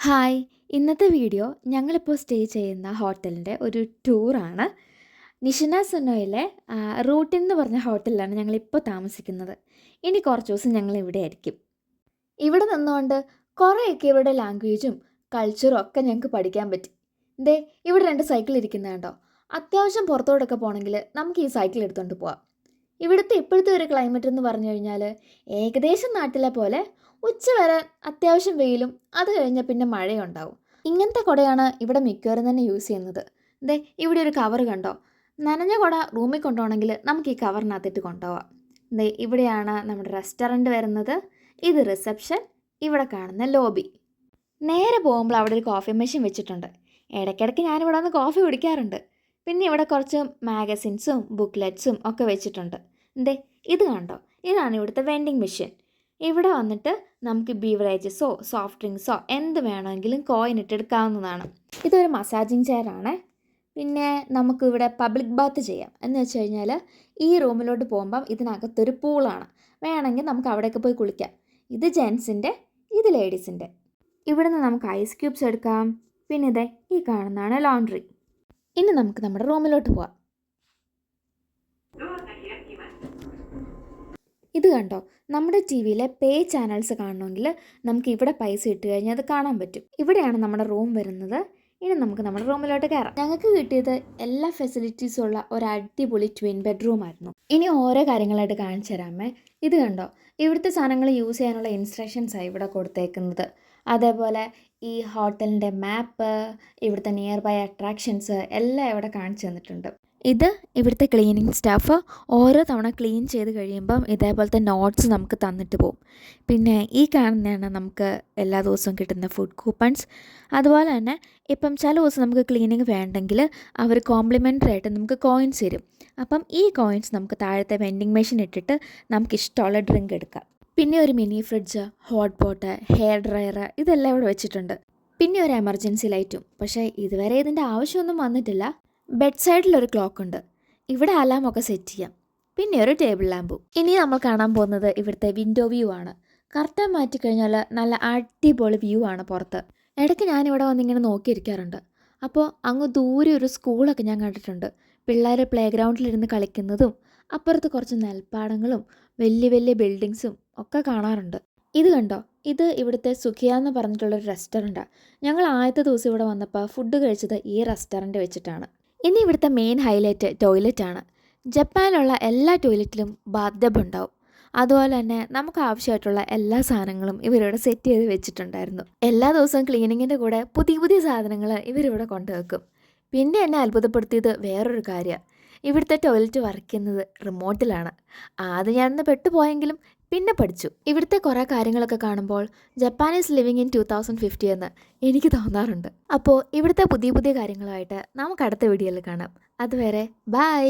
Hi! ഇന്നത്തെ video ഞങ്ങളിപ്പോൾ stay ചെയ്യുന്ന ഹോട്ടലിൻ്റെ ഒരു ടൂറാണ്. നിഷിന സുനോയിലെ റൂട്ടിൻ എന്ന് പറഞ്ഞ ഹോട്ടലിലാണ് ഞങ്ങളിപ്പോൾ താമസിക്കുന്നത്. ഇനി കുറച്ച് ദിവസം ഞങ്ങൾ ഇവിടെ ആയിരിക്കും. ഇവിടെ നിന്നുകൊണ്ട് കുറേയൊക്കെ ഇവരുടെ ലാംഗ്വേജും കൾച്ചറും ഒക്കെ ഞങ്ങൾക്ക് പഠിക്കാൻ പറ്റി. ദേ ഇവിടെ 2 സൈക്കിൾ ഇരിക്കുന്നത് കണ്ടോ? അത്യാവശ്യം പുറത്തോട്ടൊക്കെ പോകണമെങ്കിൽ നമുക്ക് ഈ സൈക്കിൾ എടുത്തുകൊണ്ട് പോവാം. ഇവിടുത്തെ ഇപ്പോഴത്തെ ഒരു ക്ലൈമറ്റ് എന്ന് പറഞ്ഞു കഴിഞ്ഞാൽ ഏകദേശം നാട്ടിലെ പോലെ ഉച്ചവരെ അത്യാവശ്യം വെയിലും അത് കഴിഞ്ഞാൽ പിന്നെ മഴയുണ്ടാവും. ഇങ്ങനത്തെ കുടയാണ് ഇവിടെ മിക്കവാറും തന്നെ യൂസ് ചെയ്യുന്നത്. ദേ ഇവിടെ ഒരു കവർ കണ്ടോ? നനഞ്ഞ കുട റൂമിൽ കൊണ്ടുപോകണമെങ്കിൽ നമുക്ക് ഈ കവറിനകത്തിട്ട് കൊണ്ടുപോവാം. ദേ ഇവിടെയാണ് നമ്മുടെ റെസ്റ്റോറൻറ്റ് വരുന്നത്. ഇത് റിസപ്ഷൻ, ഇവിടെ കാണുന്ന ലോബി. നേരെ പോകുമ്പോൾ അവിടെ ഒരു കോഫി മെഷീൻ വെച്ചിട്ടുണ്ട്. ഇടയ്ക്കിടയ്ക്ക് ഞാനിവിടെ വന്ന് കോഫി കുടിക്കാറുണ്ട്. പിന്നെ ഇവിടെ കുറച്ച് മാഗസിൻസും ബുക്ക്ലെറ്റ്സും ഒക്കെ വെച്ചിട്ടുണ്ട്. ദേ ഇത് കണ്ടോ? ഇതാണ് ഇവിടുത്തെ വെൻഡിങ് മെഷീൻ. ഇവിടെ വന്നിട്ട് നമുക്ക് ബീവറേജസോ സോഫ്റ്റ് ഡ്രിങ്ക്സോ എന്ത് വേണമെങ്കിലും കോയിൻ ഇട്ടെടുക്കാവുന്നതാണ്. ഇതൊരു മസാജിങ് ചെയറാണ്. പിന്നെ നമുക്കിവിടെ പബ്ലിക് ബാത്ത് ചെയ്യാം. എന്ന് വെച്ച് കഴിഞ്ഞാൽ ഈ റൂമിലോട്ട് പോകുമ്പം ഇതിനകത്തൊരു പൂളാണ്. വേണമെങ്കിൽ നമുക്ക് അവിടെയൊക്കെ പോയി കുളിക്കാം. ഇത് ജെൻസിൻ്റെ, ഇത് ലേഡീസിൻ്റെ. ഇവിടെ നിന്ന് നമുക്ക് ഐസ് ക്യൂബ്സ് എടുക്കാം. പിന്നെ ഇതേ ഈ കാണുന്നതാണ് ലോണ്ട്രി. ഇനി നമുക്ക് നമ്മുടെ റൂമിലോട്ട് പോവാം. ഇത് കണ്ടോ? നമ്മുടെ ടി വിയിലെ പേ ചാനൽസ് കാണണമെങ്കിൽ നമുക്ക് ഇവിടെ പൈസ ഇട്ട് കഴിഞ്ഞാൽ അത് കാണാൻ പറ്റും. ഇവിടെയാണ് നമ്മുടെ റൂം വരുന്നത്. ഇനി നമുക്ക് നമ്മുടെ റൂമിലോട്ട് കയറാം. ഞങ്ങൾക്ക് കിട്ടിയത് എല്ലാ ഫെസിലിറ്റീസും ഉള്ള ഒരു അടിപൊളി ട്വിൻ ബെഡ്റൂം ആയിരുന്നു. ഇനി ഓരോ കാര്യങ്ങളായിട്ട് കാണിച്ചു തരാമേ. ഇത് കണ്ടോ? ഇവിടുത്തെ സാധനങ്ങൾ യൂസ് ചെയ്യാനുള്ള ഇൻസ്ട്രക്ഷൻസാണ് ഇവിടെ കൊടുത്തേക്കുന്നത്. അതേപോലെ ഈ ഹോട്ടലിൻ്റെ മാപ്പ്, ഇവിടുത്തെ നിയർ ബൈ അട്രാക്ഷൻസ് എല്ലാം ഇവിടെ കാണിച്ചു തന്നിട്ടുണ്ട്. ഇത് ഇവിടുത്തെ ക്ലീനിങ് സ്റ്റാഫ് ഓരോ തവണ ക്ലീൻ ചെയ്ത് കഴിയുമ്പം ഇതേപോലത്തെ നോട്ട്സ് നമുക്ക് തന്നിട്ട് പോകും. പിന്നെ ഈ കാണുന്നതാണ് നമുക്ക് എല്ലാ ദിവസവും കിട്ടുന്ന ഫുഡ് കൂപ്പൺസ്. അതുപോലെ തന്നെ ഇപ്പം ചില ദിവസം നമുക്ക് ക്ലീനിങ് വേണ്ടെങ്കിൽ അവർ കോംപ്ലിമെൻ്ററി ആയിട്ട് നമുക്ക് കോയിൻസ് തരും. അപ്പം ഈ കോയിൻസ് നമുക്ക് താഴത്തെ വെൻഡിങ് മെഷീൻ ഇട്ടിട്ട് നമുക്ക് ഇഷ്ടമുള്ള ഡ്രിങ്ക് എടുക്കാം. പിന്നെ ഒരു mini fridge, hot pot, hair dryer ഇതെല്ലാം ഇവിടെ വെച്ചിട്ടുണ്ട്. പിന്നെ ഒരു എമർജൻസി ലൈറ്റും. പക്ഷേ ഇതുവരെ ഇതിൻ്റെ ആവശ്യമൊന്നും വന്നിട്ടില്ല. ബെഡ് സൈഡിലൊരു ക്ലോക്ക് ഉണ്ട്. ഇവിടെ അലാമൊക്കെ സെറ്റ് ചെയ്യാം. പിന്നെ ഒരു ടേബിൾ ലാമ്പും. ഇനി നമ്മൾ കാണാൻ പോകുന്നത് ഇവിടുത്തെ വിൻഡോ വ്യൂ ആണ്. കർട്ടൻ മാറ്റിക്കഴിഞ്ഞാൽ നല്ല അടിപൊളി വ്യൂ ആണ് പുറത്ത്. ഇടയ്ക്ക് ഞാനിവിടെ വന്നിങ്ങനെ നോക്കിയിരിക്കാറുണ്ട്. അപ്പോൾ അങ്ങ് ദൂരെ ഒരു സ്കൂളൊക്കെ ഞാൻ കണ്ടിട്ടുണ്ട്. പിള്ളേർ പ്ലേ ഗ്രൗണ്ടിലിരുന്ന് കളിക്കുന്നതും അപ്പുറത്ത് കുറച്ച് നെൽപ്പാടങ്ങളും വലിയ വലിയ ബിൽഡിങ്സും ഒക്കെ കാണാറുണ്ട്. ഇത് കണ്ടോ? ഇത് ഇവിടുത്തെ സുഖിയ എന്ന് പറഞ്ഞിട്ടുള്ളൊരു റെസ്റ്റോറൻറ്റാണ്. ഞങ്ങൾ ആദ്യത്തെ ദിവസം ഇവിടെ വന്നപ്പോൾ ഫുഡ് കഴിച്ചത് ഈ റെസ്റ്റോറൻറ്റ് വെച്ചിട്ടാണ്. ഇനി ഇവിടുത്തെ മെയിൻ ഹൈലൈറ്റ് ടോയ്ലറ്റാണ്. ജപ്പാനിലുള്ള എല്ലാ ടോയ്ലറ്റിലും ബാത്ത് ടബ് ഉണ്ടാവും. അതുപോലെ തന്നെ നമുക്ക് ആവശ്യമായിട്ടുള്ള എല്ലാ സാധനങ്ങളും ഇവരിവിടെ സെറ്റ് ചെയ്ത് വെച്ചിട്ടുണ്ടായിരുന്നു. എല്ലാ ദിവസവും ക്ലീനിങ്ങിൻ്റെ കൂടെ പുതിയ പുതിയ സാധനങ്ങൾ ഇവരിവിടെ കൊണ്ടുവെക്കും. പിന്നെ എന്നെ അത്ഭുതപ്പെടുത്തിയത് വേറൊരു കാര്യമാണ്. ഇവിടുത്തെ ടോയ്ലറ്റ് വർക്ക് ചെയ്യുന്നത് റിമോട്ടിലാണ്. ആദ്യം ഞാനൊന്ന് പെട്ടുപോയെങ്കിലും പിന്നെ പഠിച്ചു. ഇവിടുത്തെ കുറേ കാര്യങ്ങളൊക്കെ കാണുമ്പോൾ ജപ്പാൻ ഈസ് ലിവിങ് ഇൻ 2050 എന്ന് എനിക്ക് തോന്നാറുണ്ട്. അപ്പോൾ ഇവിടുത്തെ പുതിയ പുതിയ കാര്യങ്ങളുമായിട്ട് നമുക്ക് അടുത്ത വീഡിയോയിൽ കാണാം. അതുവരെ ബൈ.